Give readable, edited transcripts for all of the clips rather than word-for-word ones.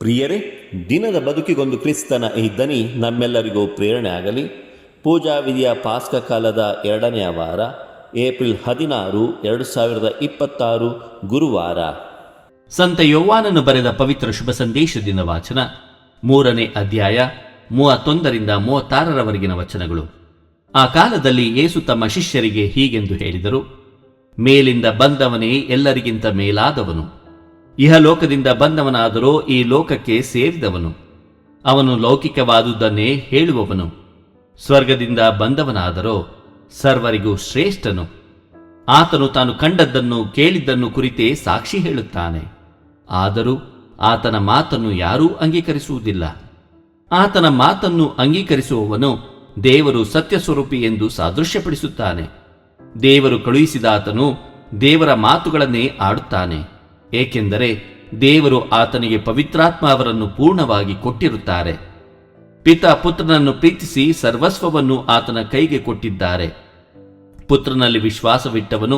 ಪ್ರಿಯರೇ, ದಿನದ ಬದುಕಿಗೊಂದು ಕ್ರಿಸ್ತನ ಈ ದನಿ ನಮ್ಮೆಲ್ಲರಿಗೂ ಪ್ರೇರಣೆ ಆಗಲಿ. ಪೂಜಾ ವಿಧಿಯ ಪಾಸ್ಕ ಕಾಲದ 2ನೇ ವಾರ, ಏಪ್ರಿಲ್ 16, 2026 ಗುರುವಾರ. ಸಂತ ಯೋವಾನನು ಬರೆದ ಪವಿತ್ರ ಶುಭ ಸಂದೇಶದಿಂದ ವಾಚನ, 3ನೇ ಅಧ್ಯಾಯ 31-36 ವಚನಗಳು. ಆ ಕಾಲದಲ್ಲಿ ಯೇಸು ತಮ್ಮ ಶಿಷ್ಯರಿಗೆ ಹೀಗೆಂದು ಹೇಳಿದರು: ಮೇಲಿಂದ ಬಂದವನೇ ಎಲ್ಲರಿಗಿಂತ ಮೇಲಾದವನು. ಇಹಲೋಕದಿಂದ ಬಂದವನಾದರೋ ಈ ಲೋಕಕ್ಕೆ ಸೇರಿದವನು. ಅವನು ಲೌಕಿಕವಾದುದನ್ನೇ ಹೇಳುವವನು. ಸ್ವರ್ಗದಿಂದ ಬಂದವನಾದರೋ ಸರ್ವರಿಗೂ ಶ್ರೇಷ್ಠನು. ಆತನು ತಾನು ಕಂಡದ್ದನ್ನು ಕೇಳಿದ್ದನ್ನು ಕುರಿತೇ ಸಾಕ್ಷಿ ಹೇಳುತ್ತಾನೆ. ಆದರೂ ಆತನ ಮಾತನ್ನು ಯಾರೂ ಅಂಗೀಕರಿಸುವುದಿಲ್ಲ. ಆತನ ಮಾತನ್ನು ಅಂಗೀಕರಿಸುವವನು ದೇವರು ಸತ್ಯಸ್ವರೂಪಿ ಎಂದು ಸಾದೃಶ್ಯಪಡಿಸುತ್ತಾನೆ. ದೇವರು ಕಳುಹಿಸಿದ ಆತನು ದೇವರ ಮಾತುಗಳನ್ನೇ ಆಡುತ್ತಾನೆ, ಏಕೆಂದರೆ ದೇವರು ಆತನಿಗೆ ಪವಿತ್ರಾತ್ಮ ಅವರನ್ನು ಪೂರ್ಣವಾಗಿ ಕೊಟ್ಟಿರುತ್ತಾರೆ. ಪಿತ ಪುತ್ರನನ್ನು ಪ್ರೀತಿಸಿ ಸರ್ವಸ್ವವನ್ನು ಆತನ ಕೈಗೆ ಕೊಟ್ಟಿದ್ದಾರೆ. ಪುತ್ರನಲ್ಲಿ ವಿಶ್ವಾಸವಿಟ್ಟವನು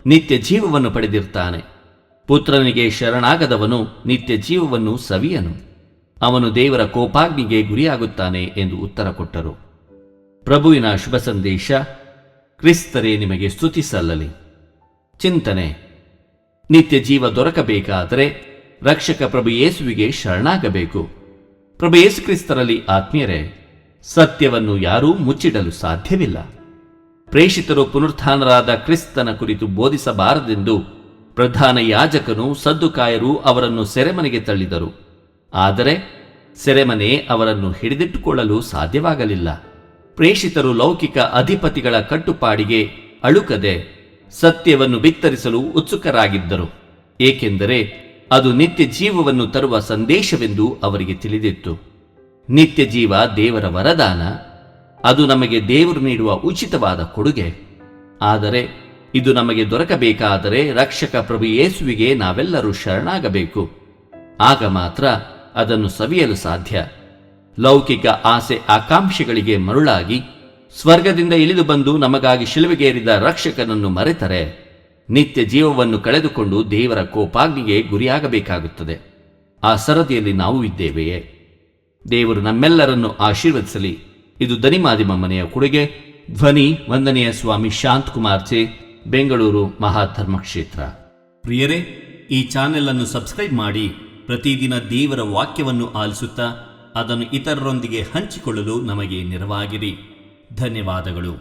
ನಿತ್ಯ ಜೀವವನ್ನು ಪಡೆದಿರ್ತಾನೆ. ಪುತ್ರನಿಗೆ ಶರಣಾಗದವನು ನಿತ್ಯ ಜೀವವನ್ನು ಸವಿಯನು. ಅವನು ದೇವರ ಕೋಪಾಗ್ನಿಗೆ ಗುರಿಯಾಗುತ್ತಾನೆ ಎಂದು ಉತ್ತರ ಕೊಟ್ಟರು. ಪ್ರಭುವಿನ ಶುಭ ಸಂದೇಶ. ಕ್ರಿಸ್ತರೇ ನಿಮಗೆ ಸ್ತುತಿ ಸಲ್ಲಲಿ. ಚಿಂತನೆ: ನಿತ್ಯ ಜೀವ ದೊರಕಬೇಕಾದರೆ ರಕ್ಷಕ ಪ್ರಭು ಯೇಸುವಿಗೆ ಶರಣಾಗಬೇಕು. ಪ್ರಭು ಯೇಸು ಕ್ರಿಸ್ತರಲ್ಲಿ ಆತ್ಮೀಯರೇ, ಸತ್ಯವನ್ನು ಯಾರೂ ಮುಚ್ಚಿಡಲು ಸಾಧ್ಯವಿಲ್ಲ. ಪ್ರೇಷಿತರು ಪುನರುತ್ಥಾನರಾದ ಕ್ರಿಸ್ತನ ಕುರಿತು ಬೋಧಿಸಬಾರದೆಂದು ಪ್ರಧಾನ ಯಾಜಕನು ಸದ್ದುಕಾಯರು ಅವರನ್ನು ಸೆರೆಮನೆಗೆ ತಳ್ಳಿದರು. ಆದರೆ ಸೆರೆಮನೆ ಅವರನ್ನು ಹಿಡಿದಿಟ್ಟುಕೊಳ್ಳಲು ಸಾಧ್ಯವಾಗಲಿಲ್ಲ. ಪ್ರೇಷಿತರು ಲೌಕಿಕ ಅಧಿಪತಿಗಳ ಕಟ್ಟುಪಾಡಿಗೆ ಅಳುಕದೆ ಸತ್ಯವನ್ನು ಬಿತ್ತರಿಸಲು ಉತ್ಸುಕರಾಗಿದ್ದರು, ಏಕೆಂದರೆ ಅದು ನಿತ್ಯ ಜೀವವನ್ನು ತರುವ ಸಂದೇಶವೆಂದು ಅವರಿಗೆ ತಿಳಿದಿತ್ತು. ನಿತ್ಯ ಜೀವ ದೇವರ ವರದಾನ. ಅದು ನಮಗೆ ದೇವರು ನೀಡುವ ಉಚಿತವಾದ ಕೊಡುಗೆ. ಆದರೆ ಇದು ನಮಗೆ ದೊರಕಬೇಕಾದರೆ ರಕ್ಷಕ ಪ್ರಭು ಯೇಸುವಿಗೆ ನಾವೆಲ್ಲರೂ ಶರಣಾಗಬೇಕು. ಆಗ ಮಾತ್ರ ಅದನ್ನು ಸವಿಯಲು ಸಾಧ್ಯ. ಲೌಕಿಕ ಆಸೆ ಆಕಾಂಕ್ಷೆಗಳಿಗೆ ಮರುಳಾಗಿ ಸ್ವರ್ಗದಿಂದ ಇಳಿದು ಬಂದು ನಮಗಾಗಿ ಶಿಲುಬೆಗೇರಿದ ರಕ್ಷಕನನ್ನು ಮರೆತರೆ ನಿತ್ಯ ಜೀವವನ್ನು ಕಳೆದುಕೊಂಡು ದೇವರ ಕೋಪಾಗ್ನಿಗೆ ಗುರಿಯಾಗಬೇಕಾಗುತ್ತದೆ. ಆ ಸರದಿಯಲ್ಲಿ ನಾವು ಇದ್ದೇವೆಯೇ? ದೇವರು ನಮ್ಮೆಲ್ಲರನ್ನು ಆಶೀರ್ವದಿಸಲಿ. ಇದು ದನಿಮಾದಿಮ ಮನೆಯ ಕೊಡುಗೆ. ಧ್ವನಿ ವಂದನೆಯ ಸ್ವಾಮಿ ಶಾಂತಕುಮಾರ್ ಚೆ, ಬೆಂಗಳೂರು ಮಹಾಧರ್ಮಕ್ಷೇತ್ರ. ಪ್ರಿಯರೇ, ಈ ಚಾನೆಲ್ ಅನ್ನು ಸಬ್ಸ್ಕ್ರೈಬ್ ಮಾಡಿ ಪ್ರತಿದಿನ ದೇವರ ವಾಕ್ಯವನ್ನು ಆಲಿಸುತ್ತಾ ಅದನ್ನು ಇತರರೊಂದಿಗೆ ಹಂಚಿಕೊಳ್ಳಲು ನಮಗೆ ನೆರವಾಗಿರಿ. ಧನ್ಯವಾದಗಳು.